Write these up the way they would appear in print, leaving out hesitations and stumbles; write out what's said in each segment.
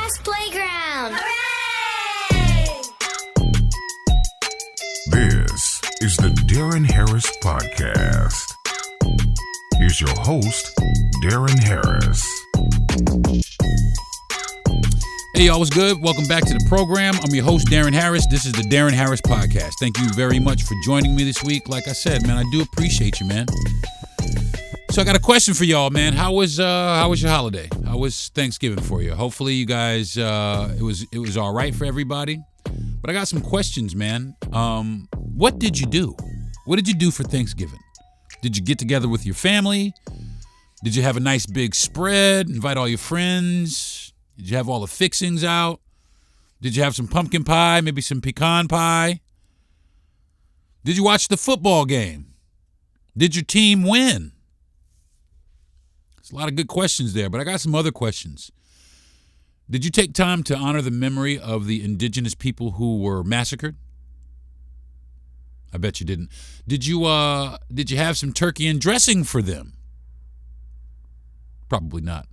Podcast Playground. Hooray! This is the Deron Harris Podcast. Here's your host, Deron Harris. Hey, y'all, what's good? Welcome back to the program. I'm your host, Deron Harris. This is the Deron Harris Podcast. Thank you very much for joining me this week. Like I said, man, I do appreciate you, man. So I got a question for y'all, man. How was your holiday? How was Thanksgiving for you? Hopefully you guys, it was all right for everybody. But I got some questions, man. What did you do? What did you do for Thanksgiving? Did you get together with your family? Did you have a nice big spread? Invite all your friends? Did you have all the fixings out? Did you have some pumpkin pie, maybe some pecan pie? Did you watch the football game? Did your team win? There's a lot of good questions there, but I got some other questions. Did you take time to honor the memory of the indigenous people who were massacred? I bet you didn't. Did you have some turkey and dressing for them? Probably not.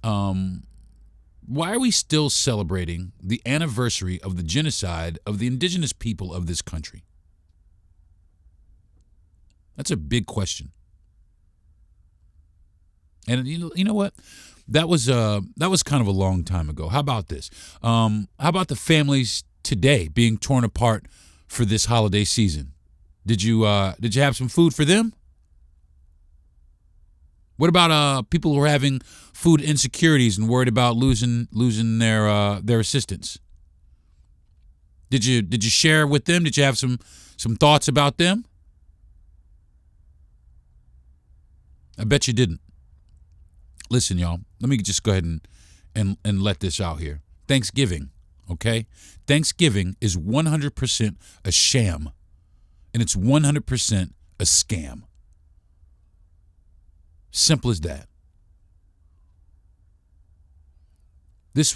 Why are we still celebrating the anniversary of the genocide of the indigenous people of this country? That's a big question. And you know what? That was kind of a long time ago. How about this? How about the families today being torn apart for this holiday season? Did you have some food for them? What about people who are having food insecurities and worried about losing their assistance? Did you share with them? Did you have some thoughts about them? I bet you didn't. Listen, y'all, let me just go ahead and let this out here. Thanksgiving, okay? Thanksgiving is 100% a sham, and it's 100% a scam. Simple as that. This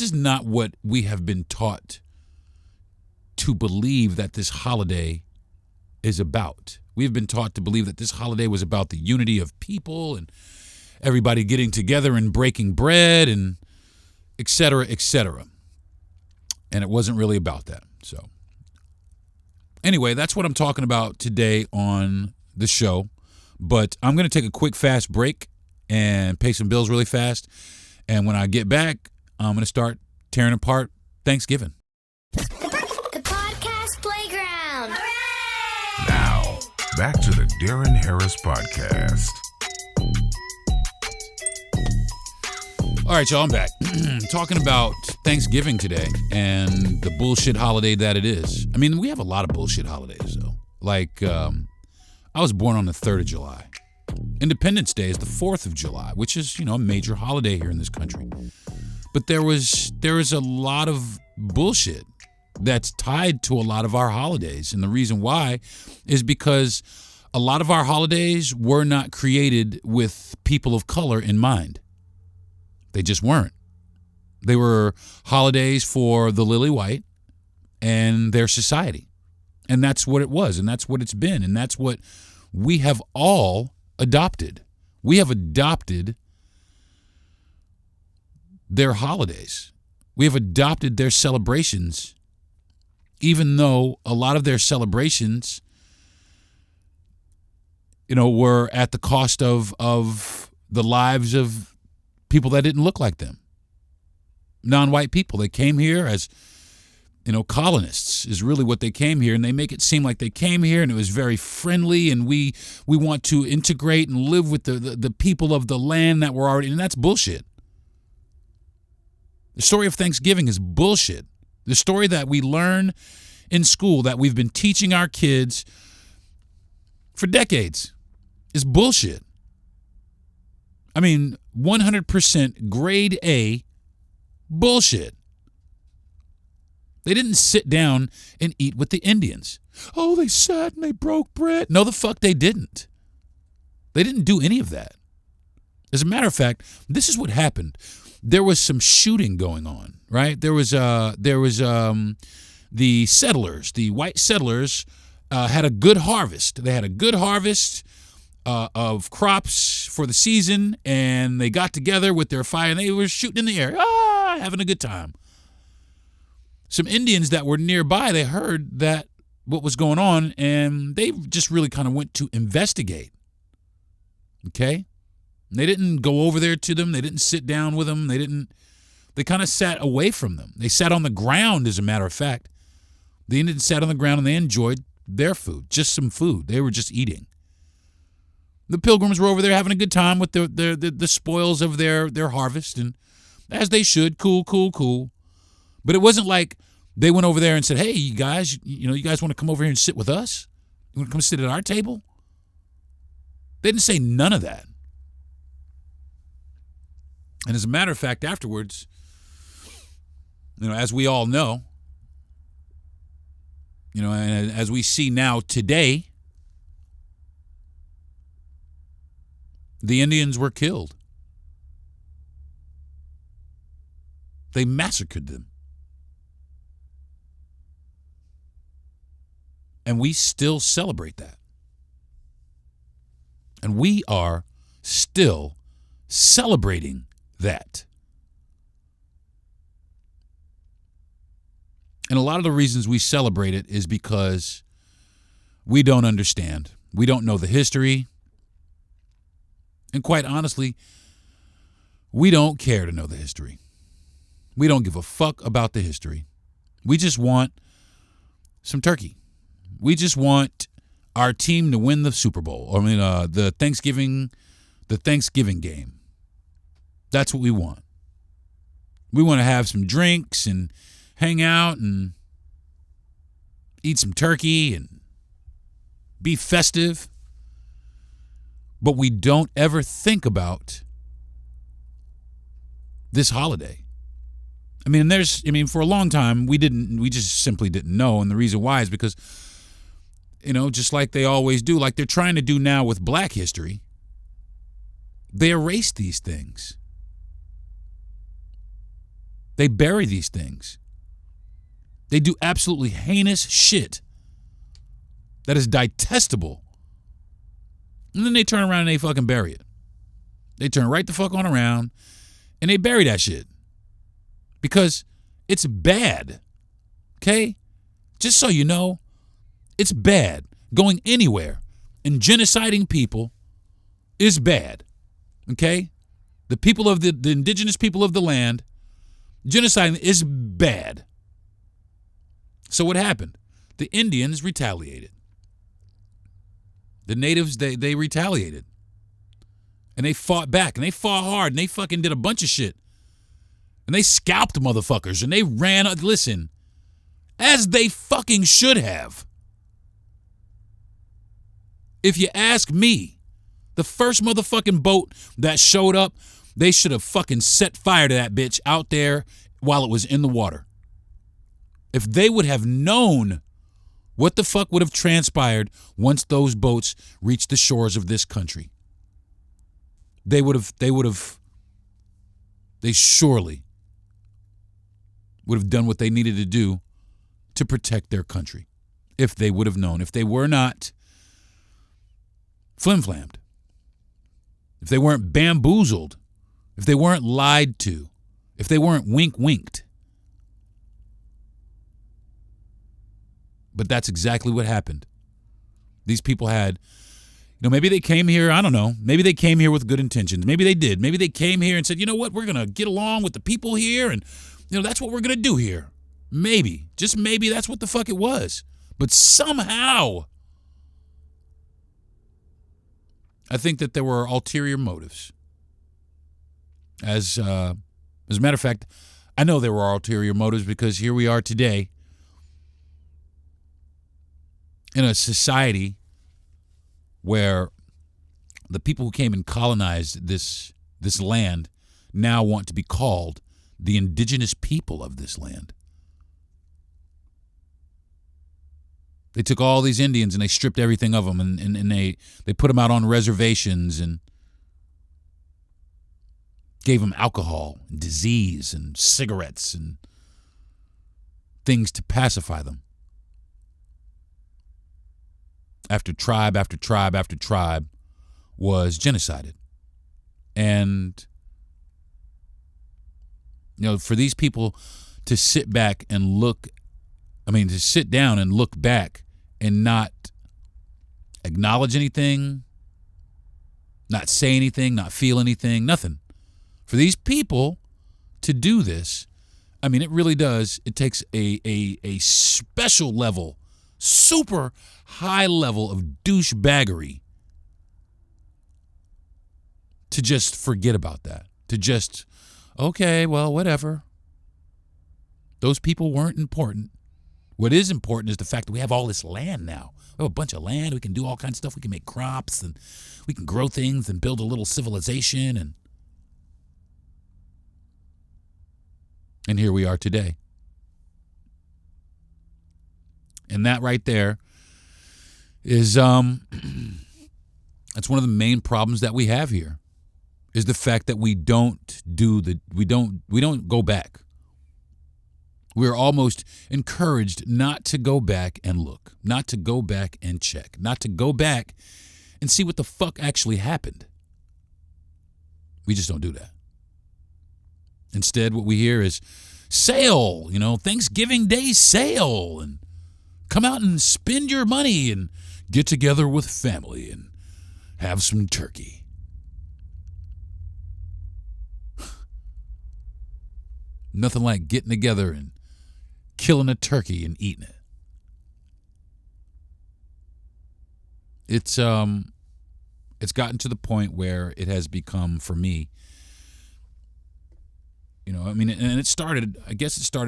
is not what we have been taught to believe that this holiday is about. We've been taught to believe that this holiday was about the unity of people and everybody getting together and breaking bread and et cetera, et cetera. And it wasn't really about that. So anyway, that's what I'm talking about today on the show. But I'm going to take a quick, fast break and pay some bills really fast. And when I get back, I'm going to start tearing apart Thanksgiving. The Podcast Playground. Hooray! Now, back to the Deron Harris Podcast. All right, y'all, I'm back. Talking about Thanksgiving today and the bullshit holiday that it is. I mean, we have a lot of bullshit holidays, though. Like, I was born on the 3rd of July. Independence Day is the 4th of July, which is, a major holiday here in this country. But there is a lot of bullshit that's tied to a lot of our holidays. And the reason why is because a lot of our holidays were not created with people of color in mind. They just weren't. They were holidays for the lily white and their society. And that's what it was, and that's what it's been, and that's what we have all adopted. We have adopted their holidays. We have adopted their celebrations, even though a lot of their celebrations, were at the cost of the lives of people that didn't look like them. Non-white people. They came here as, colonists is really what they came here. And they make it seem like they came here and it was very friendly and we want to integrate and live with the people of the land that were already, and that's bullshit. The story of Thanksgiving is bullshit. The story that we learn in school that we've been teaching our kids for decades is bullshit. I mean, 100% grade A bullshit. They didn't sit down and eat with the Indians. Oh, they sat and they broke bread. No, the fuck they didn't. They didn't do any of that. As a matter of fact, this is what happened. There was some shooting going on, right? There was the settlers, the white settlers, had a good harvest. They had a good harvest. of crops for the season, and they got together with their fire and they were shooting in the air, having a good time. Some Indians that were nearby, they heard that what was going on, and they just really kind of went to investigate. Okay? They didn't go over there to them. They didn't sit down with them. They kind of sat away from them. They sat on the ground, as a matter of fact. The Indians sat on the ground and they enjoyed their food, just some food. They were just eating. The Pilgrims were over there having a good time with the spoils of their harvest, and as they should, cool. But it wasn't like they went over there and said, hey, you guys want to come over here and sit with us? You want to come sit at our table? They didn't say none of that. And as a matter of fact, afterwards, as we all know, and as we see now today, the Indians were killed. They massacred them. And we still celebrate that. And we are still celebrating that. And a lot of the reasons we celebrate it is because we don't understand. We don't know the history. And quite honestly, we don't care to know the history. We don't give a fuck about the history. We just want some turkey. We just want our team to win the Super Bowl. The Thanksgiving game. That's what we want. We want to have some drinks and hang out and eat some turkey and be festive. But we don't ever think about this holiday. For a long time, we just simply didn't know. And the reason why is because, just like they always do, like they're trying to do now with Black history, they erase these things. They bury these things. They do absolutely heinous shit that is detestable. And then they turn around and they fucking bury it. They turn right the fuck on around and they bury that shit. Because it's bad. Okay? Just so you know, it's bad. Going anywhere and genociding people is bad. Okay? The people of the indigenous people of the land, genociding is bad. So what happened? The Indians retaliated. The natives, they retaliated. And they fought back, and they fought hard, and they fucking did a bunch of shit. And they scalped motherfuckers, and they ran, listen, as they fucking should have. If you ask me, the first motherfucking boat that showed up, they should have fucking set fire to that bitch out there while it was in the water. If they would have known what the fuck would have transpired once those boats reached the shores of this country, they surely would have done what they needed to do to protect their country. If they would have known, if they were not flim-flammed, if they weren't bamboozled, if they weren't lied to, if they weren't wink-winked. But that's exactly what happened. These people had, maybe they came here, I don't know. Maybe they came here with good intentions. Maybe they did. Maybe they came here and said, you know what, we're going to get along with the people here and, that's what we're going to do here. Maybe, just maybe that's what the fuck it was. But somehow, I think that there were ulterior motives. As a matter of fact, I know there were ulterior motives because here we are today in a society where the people who came and colonized this land now want to be called the indigenous people of this land. They took all these Indians and they stripped everything of them and they put them out on reservations and gave them alcohol and disease and cigarettes and things to pacify them. After tribe after tribe after tribe was genocided. And, for these people to sit back and to sit down and look back and not acknowledge anything, not say anything, not feel anything, nothing. For these people to do this, it really does. It takes a special level, super high level of douchebaggery to just forget about that. To just, okay, well, whatever. Those people weren't important. What is important is the fact that we have all this land now. We have a bunch of land. We can do all kinds of stuff. We can make crops and we can grow things and build a little civilization. And here we are today. And that right there is that's one of the main problems that we have here, is the fact that we don't go back. We're almost encouraged not to go back and look, not to go back and check, not to go back and see what the fuck actually happened. We just don't do that. Instead, what we hear is sale, Thanksgiving Day sale, and come out and spend your money and get together with family and have some turkey. Nothing like getting together and killing a turkey and eating it. It's gotten to the point where it has become, for me, and it started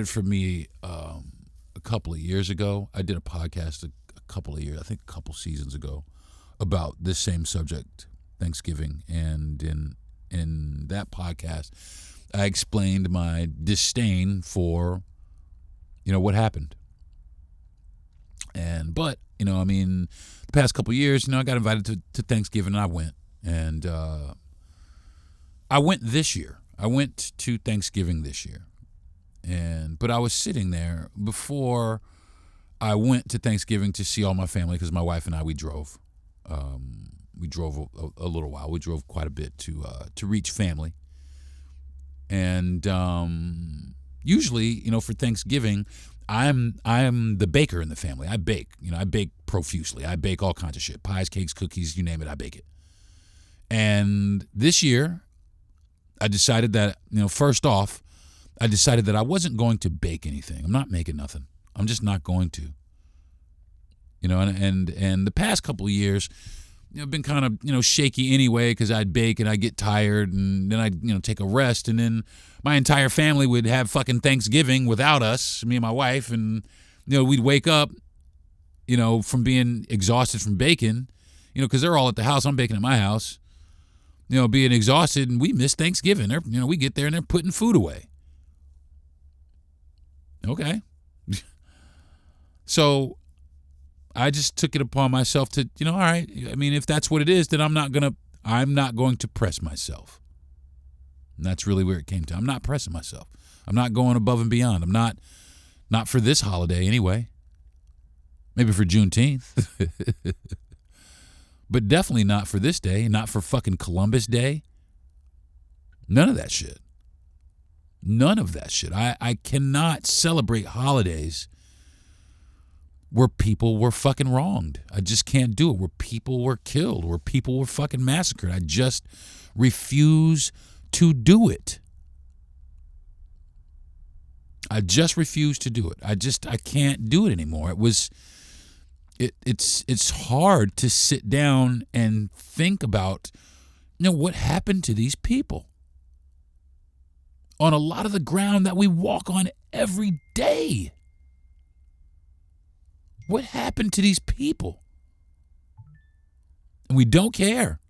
for me a couple of years ago. I did a podcast a couple of years, I think a couple seasons ago, about this same subject, Thanksgiving. And in that podcast, I explained my disdain for, what happened. But the past couple of years, I got invited to Thanksgiving, and I went. And I went this year. I went to Thanksgiving this year. But I was sitting there before I went to Thanksgiving to see all my family, because my wife and I, we drove. We drove a little while. We drove quite a bit to reach family. And usually, for Thanksgiving, I'm the baker in the family. I bake. I bake profusely. I bake all kinds of shit. Pies, cakes, cookies, you name it, I bake it. And this year, I decided that, first off, I decided that I wasn't going to bake anything. I'm not making nothing. I'm just not going to. And the past couple of years, I've been kind of, shaky anyway, because I'd bake and I'd get tired, and then I'd, take a rest, and then my entire family would have fucking Thanksgiving without us, me and my wife, and, we'd wake up, from being exhausted from baking, because they're all at the house. I'm baking at my house, being exhausted, and we miss Thanksgiving. We get there and they're putting food away. Okay. So I just took it upon myself to, all right, if that's what it is, then I'm not going to press myself. And that's really where it came to. I'm not pressing myself. I'm not going above and beyond. I'm not for this holiday anyway. Maybe for Juneteenth. But definitely not for this day, not for fucking Columbus Day. None of that shit. None of that shit. I cannot celebrate holidays where people were fucking wronged. I just can't do it. Where people were killed, where people were fucking massacred. I just refuse to do it. I just refuse to do it. I can't do it anymore. It's hard to sit down and think about, what happened to these people on a lot of the ground that we walk on every day. What happened to these people? And we don't care.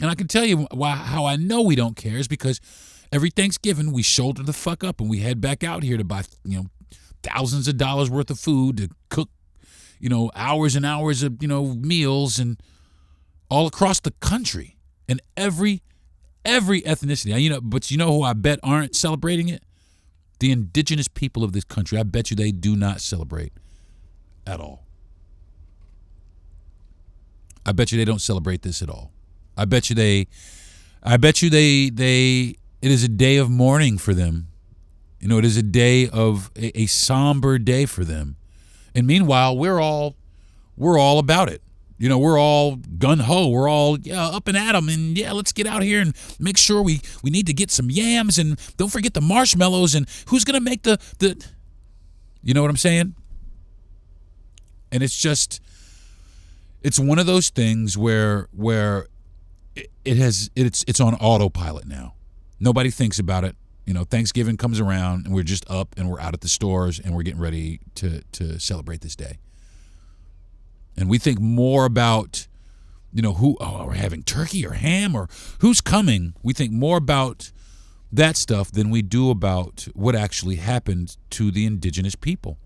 And I can tell you how I know we don't care is because every Thanksgiving we shoulder the fuck up and we head back out here to buy, thousands of dollars worth of food, to cook, hours and hours of, meals, and all across the country. And every ethnicity. But who I bet aren't celebrating it? The indigenous people of this country. I bet you they do not celebrate at all. I bet you they don't celebrate this at all. I bet you they it is a day of mourning for them. You know, it is a day of a somber day for them. And meanwhile, we're all about it. You know, we're all gun-ho. We're all up and at 'em, and let's get out here and make sure we need to get some yams, and don't forget the marshmallows, and who's going to make the you know what I'm saying? And it's one of those things where it's on autopilot now. Nobody thinks about it. You know, Thanksgiving comes around and we're just up and we're out at the stores and we're getting ready to celebrate this day. And we think more about, you know, we're having turkey or ham or who's coming. We think more about that stuff than we do about what actually happened to the indigenous people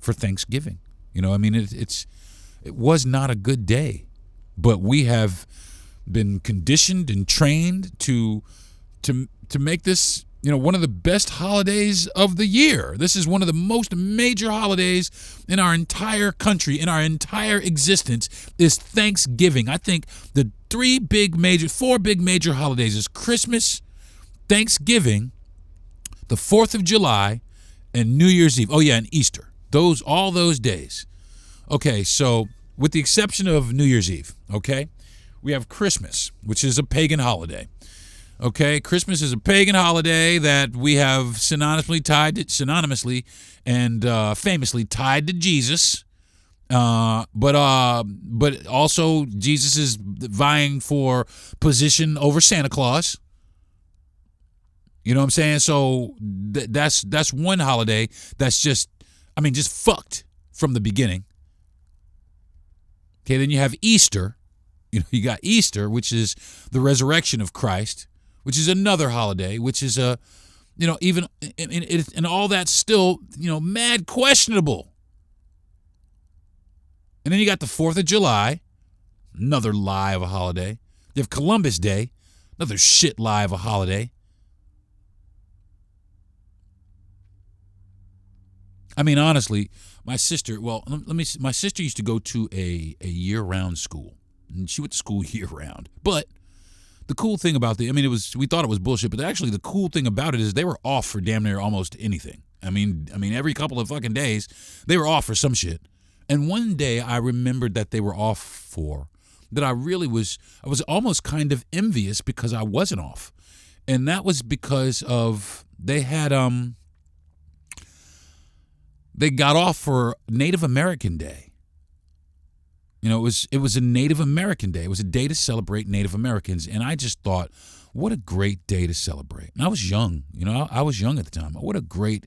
for Thanksgiving. You know, I mean, it was not a good day, but we have been conditioned and trained to make this, you know, one of the best holidays of the year. This is one of the most major holidays in our entire country, in our entire existence, is Thanksgiving. I think the four big major holidays is Christmas, Thanksgiving, the 4th of July, and New Year's Eve. Oh yeah, and Easter. All those days. Okay, so with the exception of New Year's Eve, okay, we have Christmas, which is a pagan holiday. Okay, Christmas is a pagan holiday that we have synonymously and famously tied to Jesus. But also Jesus is vying for position over Santa Claus. You know what I'm saying? So that's one holiday that's just fucked from the beginning. Okay, then you have Easter. You know, you got Easter, which is the resurrection of Christ, which is another holiday, which is even and all that's still, you know, mad questionable. And then you got the 4th of July, another lie of a holiday. You have Columbus Day, another shit lie of a holiday. I mean, honestly, my sister used to go to a year-round school, and she went to school year-round. But the cool thing about we thought it was bullshit, but actually the cool thing about it is they were off for damn near almost anything. I mean, every couple of fucking days, they were off for some shit. And one day I remembered that they were off for, that I was almost kind of envious because I wasn't off. And that was because of, they got off for Native American Day. You know, it was a Native American Day. It was a day to celebrate Native Americans. And I just thought, what a great day to celebrate. And I was young. You know, I was young at the time. What a great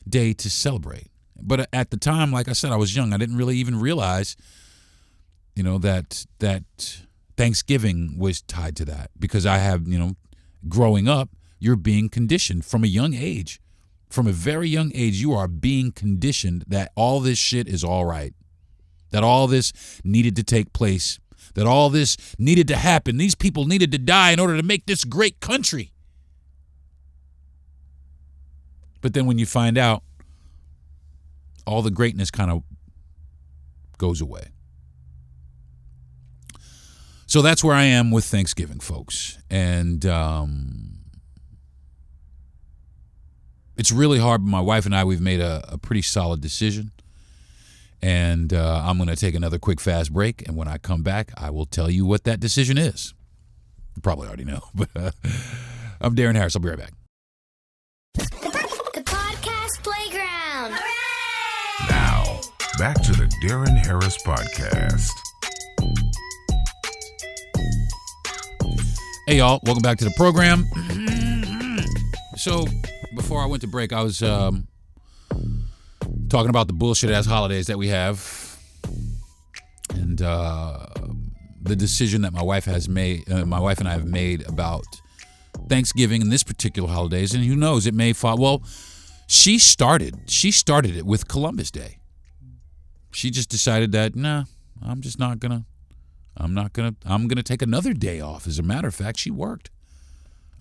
day to celebrate. But at the time, like I said, I was young. I didn't really even realize, you know, that Thanksgiving was tied to that. Because I have, you know, growing up, you're being conditioned from a young age. From a very young age, you are being conditioned that all this shit is all right. That all this needed to take place. That all this needed to happen. These people needed to die in order to make this great country. But then when you find out, all the greatness kind of goes away. So that's where I am with Thanksgiving, folks. And it's really hard, but my wife and I, we've made a pretty solid decision. And I'm going to take another quick, fast break. And when I come back, I will tell you what that decision is. You probably already know. But I'm Deron Harris. I'll be right back. The Podcast Playground. Hooray! Now, back to the Deron Harris Podcast. Hey, y'all. Welcome back to the program. So, before I went to break, I was talking about the bullshit-ass holidays that we have. And the decision that my wife and I have made about Thanksgiving and this particular holidays, and who knows, it may fall. Well, she started it with Columbus Day. She just decided that, I'm gonna take another day off. As a matter of fact, she worked.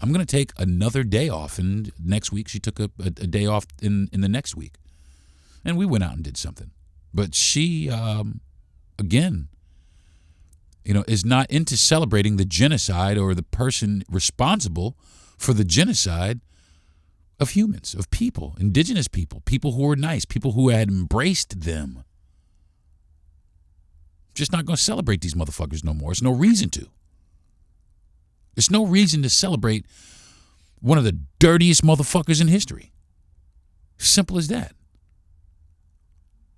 I'm gonna take another day off, and next week she took a day off in the next week, and we went out and did something. But she, again, is not into celebrating the genocide or the person responsible for the genocide of humans, of people, indigenous people, people who were nice, people who had embraced them. Just not going to celebrate these motherfuckers no more. There's no reason to. There's no reason to celebrate one of the dirtiest motherfuckers in history. Simple as that.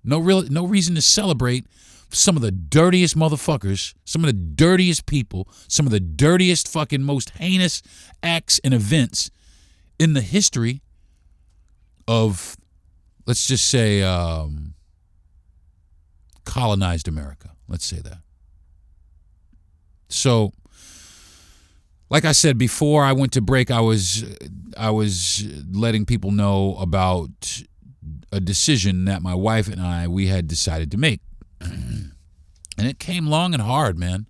No reason to celebrate some of the dirtiest motherfuckers, some of the dirtiest people, some of the dirtiest fucking most heinous acts and events in the history of, let's just say, colonized America. Let's say that. So, like I said before I went to break, I was letting people know about a decision that my wife and we had decided to make. And it came long and hard, man.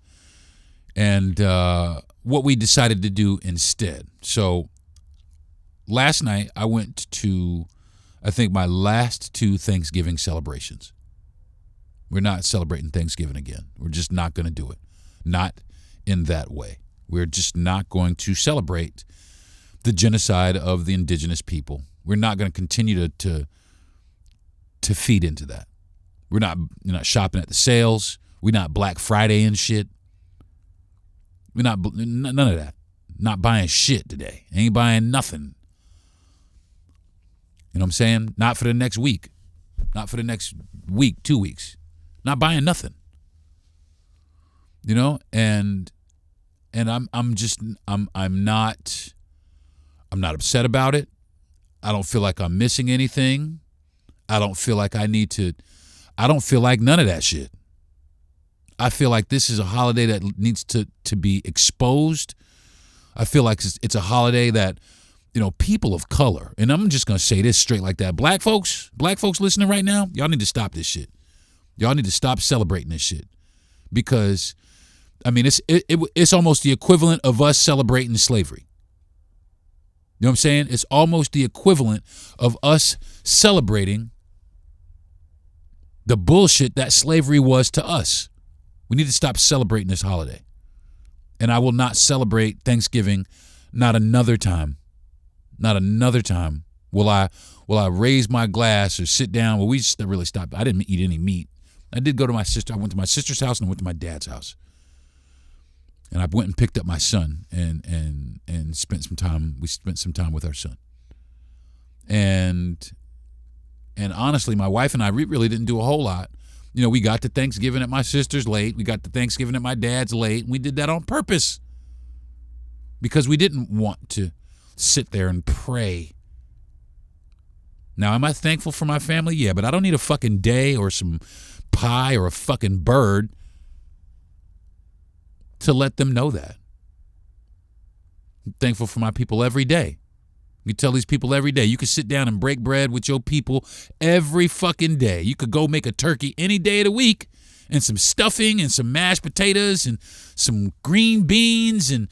And what we decided to do instead. So last night I went to, I think, my last 2 Thanksgiving celebrations. We're not celebrating Thanksgiving again. We're just not going to do it. Not in that way. We're just not going to celebrate the genocide of the indigenous people. We're not going to continue to feed into that. We're not shopping at the sales. We're not Black Friday and shit. We're not none of that. Not buying shit today. Ain't buying nothing. You know what I'm saying? Not for the next week. Not for the next week, 2 weeks. Not buying nothing. And I'm not upset about it. I don't feel like I'm missing anything. I don't feel like I don't feel like none of that shit. I feel like this is a holiday that needs to be exposed. I feel like it's a holiday that, people of color, and I'm just going to say this straight like that. Black folks listening right now, y'all need to stop this shit. Y'all need to stop celebrating this shit. Because, it's almost the equivalent of us celebrating slavery. You know what I'm saying? It's almost the equivalent of us celebrating the bullshit that slavery was to us. We need to stop celebrating this holiday. And I will not celebrate Thanksgiving, not another time. Not another time will I raise my glass or sit down. Well, we just really stopped. I didn't eat any meat. I did go to my sister. I went to my sister's house and I went to my dad's house. And I went and picked up my son and spent some time. We spent some time with our son. And honestly, my wife and I really didn't do a whole lot. We got to Thanksgiving at my sister's late. We got to Thanksgiving at my dad's late. And we did that on purpose. Because we didn't want to sit there and pray. Now, am I thankful for my family? Yeah, but I don't need a fucking day or some pie or a fucking bird to let them know that. I'm thankful for my people every day. You tell these people every day. You can sit down and break bread with your people every fucking day. You could go make a turkey any day of the week and some stuffing and some mashed potatoes and some green beans and,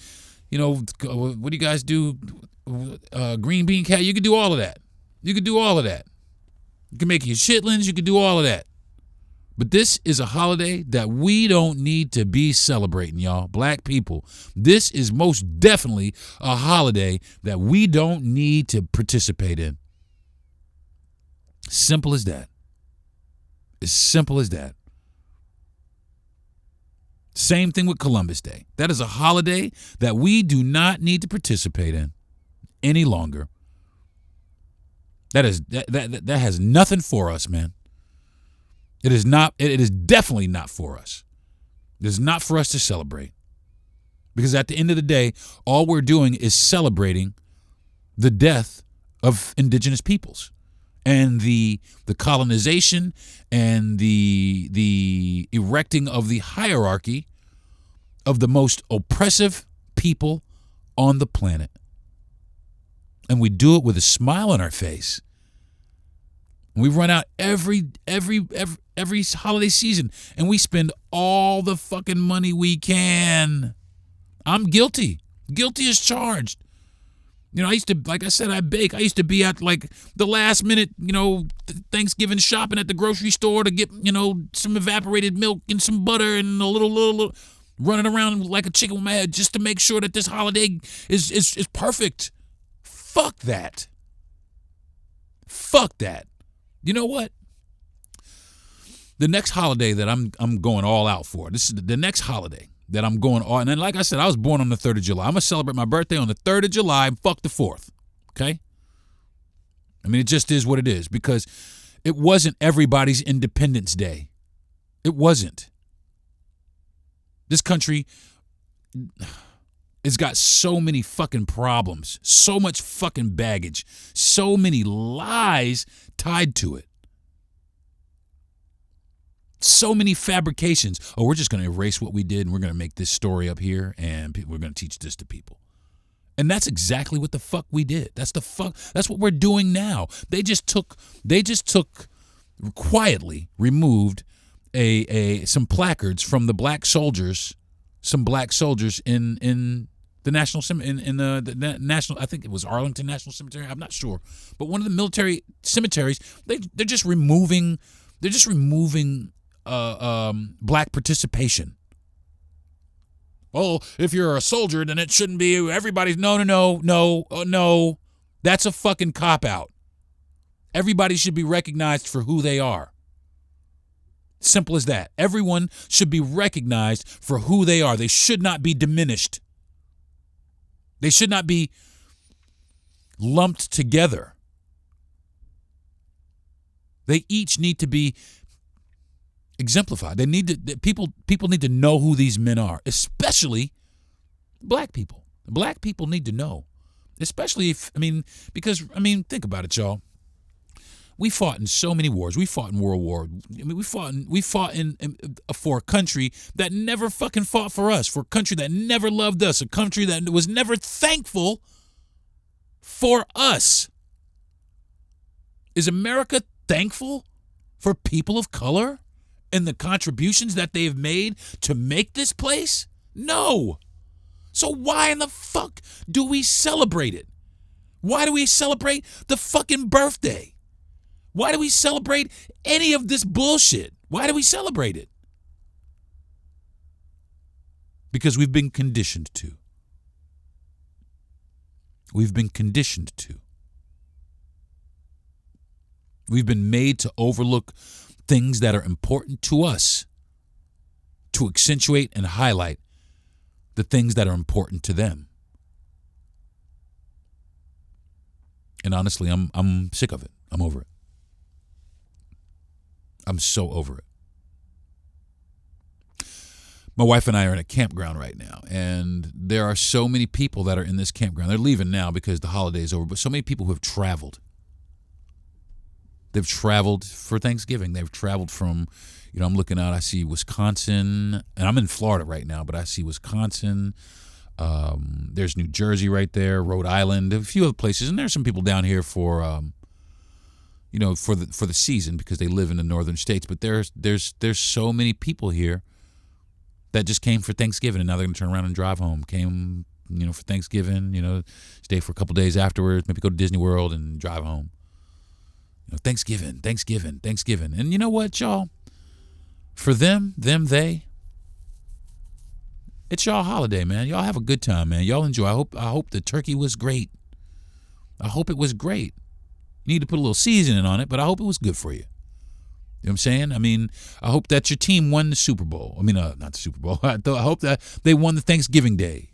what do you guys do? Green bean cat. You could do all of that. You could do all of that. You can make your chitlins. You could do all of that. But this is a holiday that we don't need to be celebrating, y'all. Black people. This is most definitely a holiday that we don't need to participate in. Simple as that. As simple as that. Same thing with Columbus Day. That is a holiday that we do not need to participate in any longer. That has nothing for us, man. It is not. It is definitely not for us. It is not for us to celebrate. Because at the end of the day, all we're doing is celebrating the death of indigenous peoples and the colonization and the erecting of the hierarchy of the most oppressive people on the planet. And we do it with a smile on our face. We run out every holiday season, and we spend all the fucking money we can. I'm guilty. Guilty as charged. I used to, like I said, I bake. I used to be at like the last minute, Thanksgiving shopping at the grocery store to get, some evaporated milk and some butter and a little running around like a chicken with my head just to make sure that this holiday is perfect. Fuck that. Fuck that. You know what? The next holiday that I'm going all out for, this is the next holiday that I'm going all, and then like I said, I was born on the 3rd of July. I'm going to celebrate my birthday on the 3rd of July and fuck the 4th, okay? I mean, it just is what it is because it wasn't everybody's Independence Day. It wasn't. This country has got so many fucking problems, so much fucking baggage, so many lies tied to it. So many fabrications. Oh, we're just going to erase what we did and we're going to make this story up here and we're going to teach this to people. And that's exactly what the fuck we did. That's what we're doing now. They just took quietly removed some placards from the black soldiers, some black soldiers in the national in the national, I think it was Arlington National Cemetery, I'm not sure. But one of the military cemeteries, they're just removing black participation. Oh, if you're a soldier, then it shouldn't be everybody's. No. That's a fucking cop-out. Everybody should be recognized for who they are. Simple as that. Everyone should be recognized for who they are. They should not be diminished. They should not be lumped together. They each need to be exemplified. They need to people need to know who these men are, especially black people. Black people need to know, especially because think about it, y'all. We fought in so many wars. We fought in World War. We fought for a country that never fucking fought for us, for a country that never loved us, a country that was never thankful for us. Is America thankful for people of color and the contributions that they've made to make this place? No. So why in the fuck do we celebrate it? Why do we celebrate the fucking birthday? Why do we celebrate any of this bullshit? Why do we celebrate it? Because we've been conditioned to. We've been conditioned to. We've been made to overlook things that are important to us, to accentuate and highlight the things that are important to them. And honestly, I'm sick of it. I'm over it. I'm so over it. My wife and I are in a campground right now, and there are so many people that are in this campground. They're leaving now because the holiday is over, but so many people who have traveled. They've traveled for Thanksgiving. They've traveled from, I'm looking out, I see Wisconsin, and I'm in Florida right now, but I see Wisconsin. There's New Jersey right there, Rhode Island, a few other places, and there's some people down here for for the season because they live in the northern states. But there's so many people here that just came for Thanksgiving, and now they're going to turn around and drive home. Came, for Thanksgiving, stay for a couple days afterwards, maybe go to Disney World and drive home. Thanksgiving. And you know what, y'all? For them, they, it's y'all holiday, man. Y'all have a good time, man. Y'all enjoy. I hope the turkey was great. I hope it was great. You need to put a little seasoning on it, but I hope it was good for you. You know what I'm saying? I hope that your team won the Super Bowl. Not the Super Bowl. I hope that they won the Thanksgiving Day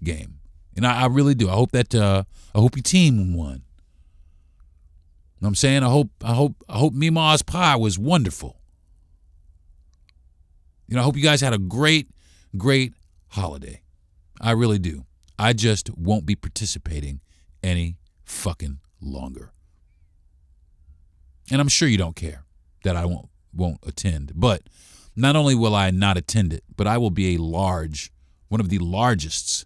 game. And I really do. I hope your team won. You know what I'm saying? I hope Mima's pie was wonderful. I hope you guys had a great, great holiday. I really do. I just won't be participating any fucking longer. And I'm sure you don't care that I won't attend. But not only will I not attend it, but I will be one of the largest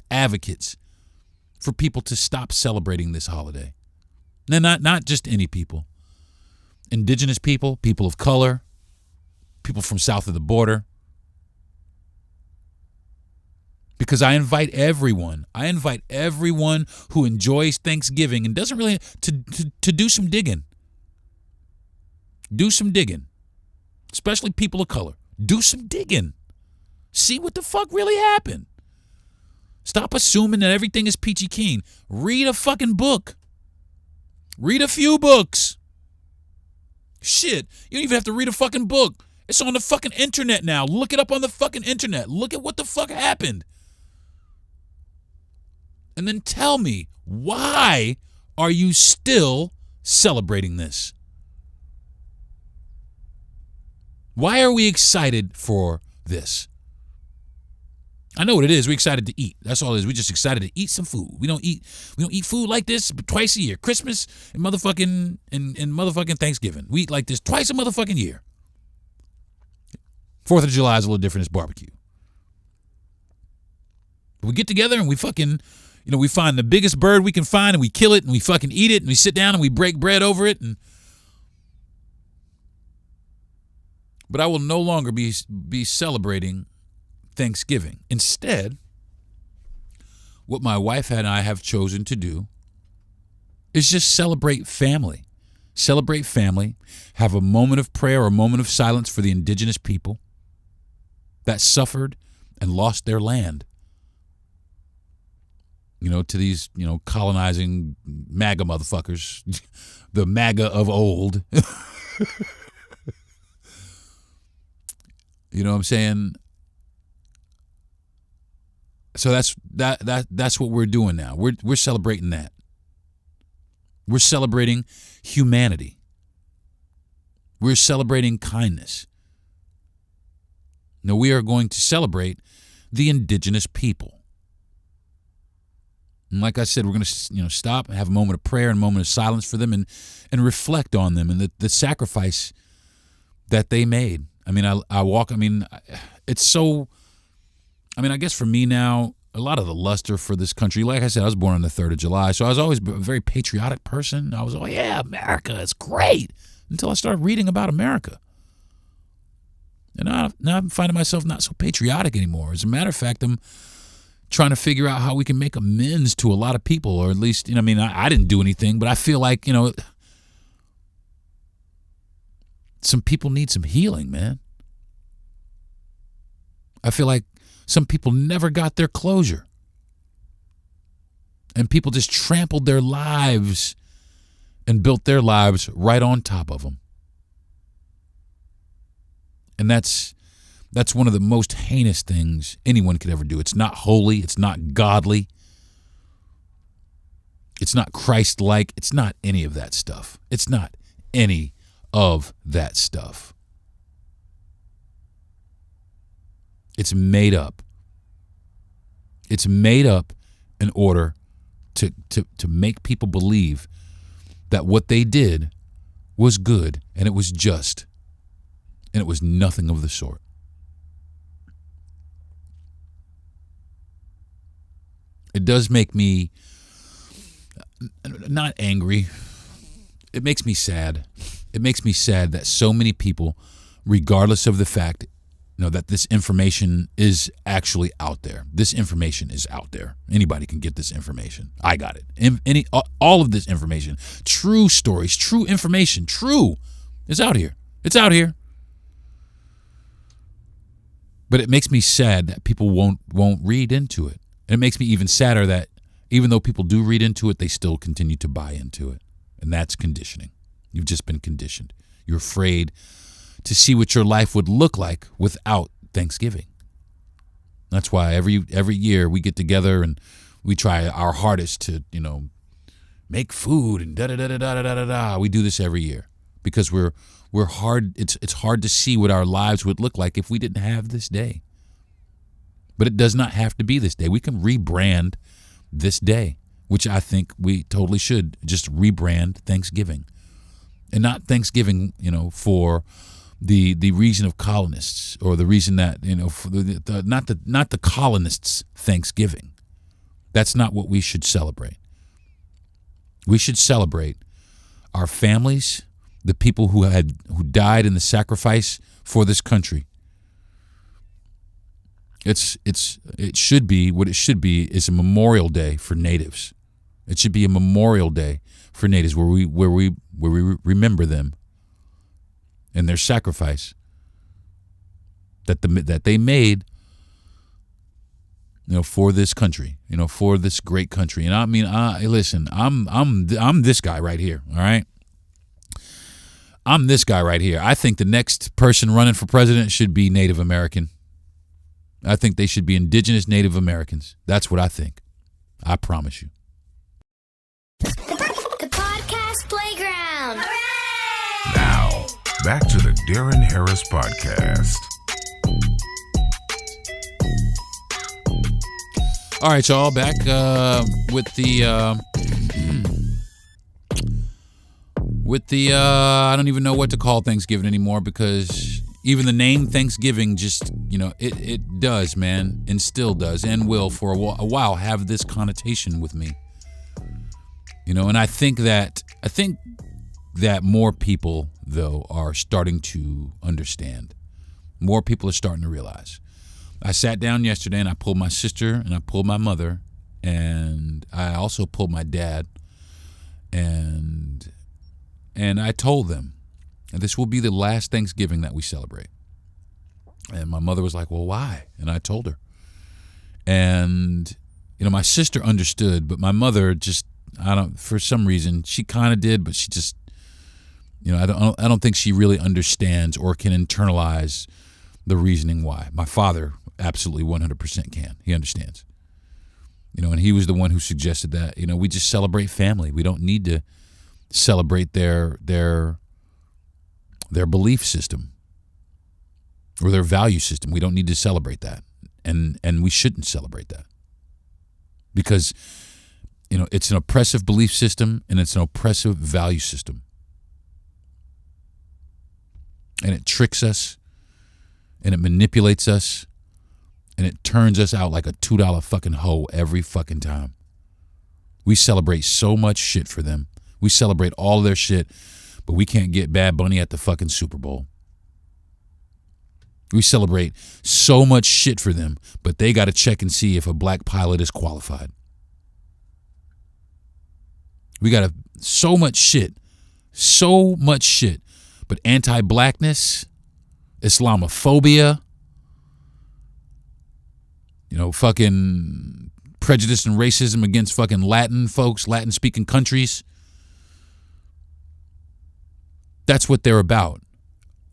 advocates for people to stop celebrating this holiday. And not just any people. Indigenous people, people of color, people from south of the border. Because I invite everyone who enjoys Thanksgiving and doesn't really to do some digging. Do some digging. Especially people of color. Do some digging. See what the fuck really happened. Stop assuming that everything is peachy keen. Read a fucking book. Read a few books. Shit, you don't even have to read a fucking book. It's on the fucking internet now. Look it up on the fucking internet. Look at what the fuck happened. And then tell me, why are you still celebrating this? Why are we excited for this? I know what it is. We're excited to eat. That's all it is. We're just excited to eat some food. We don't eat food like this twice a year. Christmas and motherfucking Thanksgiving. We eat like this twice a motherfucking year. 4th of July is a little different. It's barbecue. We get together and we fucking, we find the biggest bird we can find and we kill it and we fucking eat it and we sit down and we break bread over it. But I will no longer be celebrating Thanksgiving. Instead, what my wife and I have chosen to do is just celebrate family. Celebrate family, have a moment of prayer or a moment of silence for the indigenous people that suffered and lost their land. To these, colonizing MAGA motherfuckers, the MAGA of old. You know what I'm saying? So that's what we're doing now. We're celebrating that. We're celebrating humanity. We're celebrating kindness. Now we are going to celebrate the indigenous people. And like I said, we're going to stop and have a moment of prayer and a moment of silence for them and reflect on them and the sacrifice that they made. It's so, I guess for me now, a lot of the luster for this country, like I said, I was born on the 3rd of July, so I was always a very patriotic person. I was like, yeah, America, it's great, until I started reading about America. And now I'm finding myself not so patriotic anymore. As a matter of fact, I'm trying to figure out how we can make amends to a lot of people, or at least, I didn't do anything, but I feel like, some people need some healing, man. I feel like some people never got their closure. And people just trampled their lives and built their lives right on top of them. And that's one of the most heinous things anyone could ever do. It's not holy. It's not godly. It's not Christ-like. It's not any of that stuff. It's not any of that stuff. It's made up. It's made up in order to make people believe that what they did was good and it was just, and it was nothing of the sort. It does make me not angry. It makes me sad. It makes me sad that so many people, regardless of the fact, that this information is actually out there. This information is out there. Anybody can get this information. I got it. All of this information, true stories, true information, true, is out here. It's out here. But it makes me sad that people won't read into it. And it makes me even sadder that even though people do read into it, they still continue to buy into it. And that's conditioning. You've just been conditioned. You're afraid to see what your life would look like without Thanksgiving. That's why every year we get together and we try our hardest to, make food and da-da-da-da-da-da-da-da. We do this every year because we're hard. It's hard to see what our lives would look like if we didn't have this day. But it does not have to be this day. We can rebrand this day, which I think we totally should just rebrand Thanksgiving. And not Thanksgiving, for the reason of colonists, or the reason that, for not the colonists' Thanksgiving. That's not what we should celebrate. We should celebrate our families, the people who died in the sacrifice for this country. It should be what it should be is a memorial day for natives. It should be a memorial day for natives where we remember them and their sacrifice that they made for this country, for this great country. And I mean, listen, I'm this guy right here. All right. I'm this guy right here. I think the next person running for president should be Native American. I think they should be indigenous Native Americans. That's what I think. I promise you. The podcast playground. Now, back to the Deron Harris podcast. All right, y'all, back with the I don't even know what to call Thanksgiving anymore, because even the name Thanksgiving just, it does, man, and still does and will for a while have this connotation with me. And I think that more people, though, are starting to understand. More people are starting to realize. I sat down yesterday and I pulled my sister and I pulled my mother and I also pulled my dad and I told them, this will be the last Thanksgiving that we celebrate. And my mother was like, well, why? And I told her. And, my sister understood, but my mother just, for some reason, she kind of did, but she just, I don't think she really understands or can internalize the reasoning why. My father absolutely 100% can. He understands. And he was the one who suggested that, we just celebrate family. We don't need to celebrate their belief system or their value system. We don't need to celebrate that. And we shouldn't celebrate that. Because, it's an oppressive belief system and it's an oppressive value system. And it tricks us and it manipulates us and it turns us out like a $2 fucking hoe every fucking time. We celebrate so much shit for them. We celebrate all their shit, but we can't get Bad Bunny at the fucking Super Bowl. We celebrate so much shit for them, but they got to check and see if a black pilot is qualified. We got so much shit, but anti-blackness, Islamophobia, fucking prejudice and racism against fucking Latin folks, Latin-speaking countries. That's what they're about.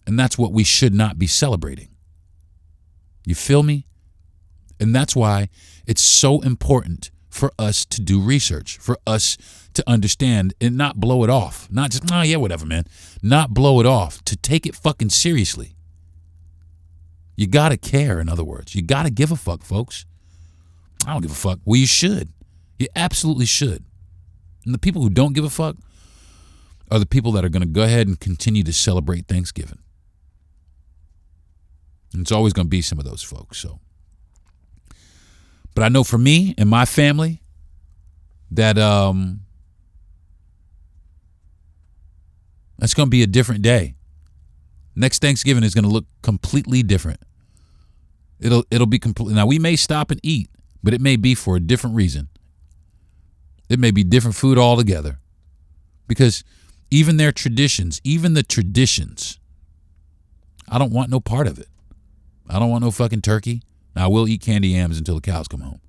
And that's what we should not be celebrating. You feel me? And that's why it's so important for us to do research, for us to understand and not blow it off. Not just, whatever, man. Not blow it off, to take it fucking seriously. You gotta care, in other words. You gotta give a fuck, folks. I don't give a fuck. Well, you should. You absolutely should. And the people who don't give a fuck are the people that are going to go ahead and continue to celebrate Thanksgiving. And it's always going to be some of those folks. So, but I know for me and my family that that's going to be a different day. Next Thanksgiving is going to look completely different. It'll be completely. Now we may stop and eat, but it may be for a different reason. It may be different food altogether, because even their traditions, even the traditions, I don't want no part of it. I don't want no fucking turkey. Now I will eat candy yams until the cows come home,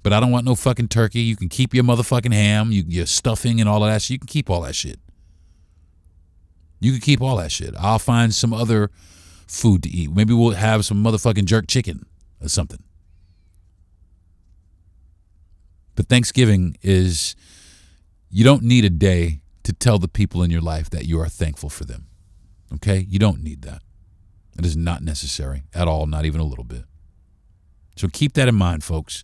but I don't want no fucking turkey. You can keep your motherfucking ham, your stuffing and all of that shit. You can keep all that shit. You can keep all that shit. I'll find some other food to eat. Maybe we'll have some motherfucking jerk chicken or something. But Thanksgiving is, you don't need a day to tell the people in your life that you are thankful for them. Okay? You don't need that. It is not necessary at all, not even a little bit. So keep that in mind, folks,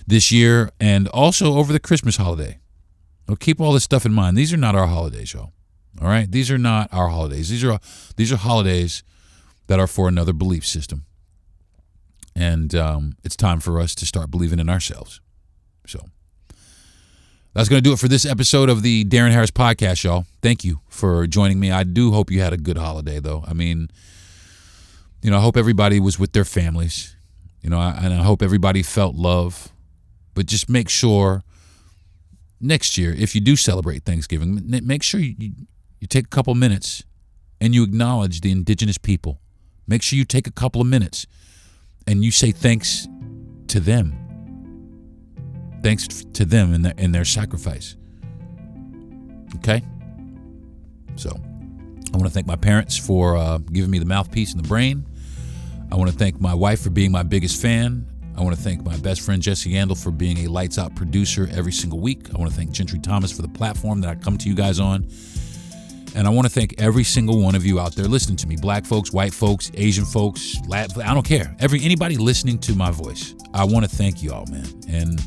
this year and also over the Christmas holiday. So keep all this stuff in mind. These are not our holidays, y'all. All right? These are not our holidays. These are holidays that are for another belief system. And it's time for us to start believing in ourselves. So that's going to do it for this episode of the Deron Harris podcast, y'all. Thank you for joining me. I do hope you had a good holiday, though. I mean, I hope everybody was with their families, and I hope everybody felt love. But just make sure next year, if you do celebrate Thanksgiving, make sure you take a couple minutes and you acknowledge the indigenous people. Make sure you take a couple of minutes and you say thanks to them. Thanks to them and their sacrifice. Okay? So, I want to thank my parents for giving me the mouthpiece and the brain. I want to thank my wife for being my biggest fan. I want to thank my best friend Jesse Yandel for being a lights out producer every single week. I want to thank Gentry Thomas for the platform that I come to you guys on. And I want to thank every single one of you out there listening to me. Black folks, white folks, Asian folks, I don't care. Anybody listening to my voice. I want to thank y'all, man. And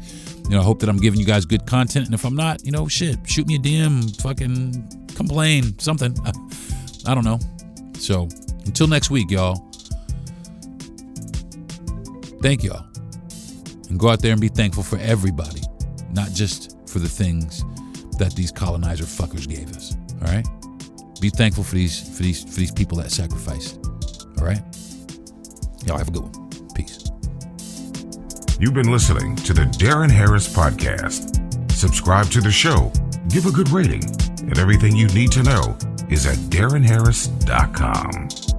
I hope that I'm giving you guys good content. And if I'm not, shoot me a DM, fucking complain, something. I don't know. So until next week, y'all. Thank y'all. And go out there and be thankful for everybody, not just for the things that these colonizer fuckers gave us. All right? Be thankful for these people that sacrificed. All right? Y'all have a good one. Peace. You've been listening to the Deron Harris Podcast. Subscribe to the show, give a good rating, and everything you need to know is at DeronHarris.com.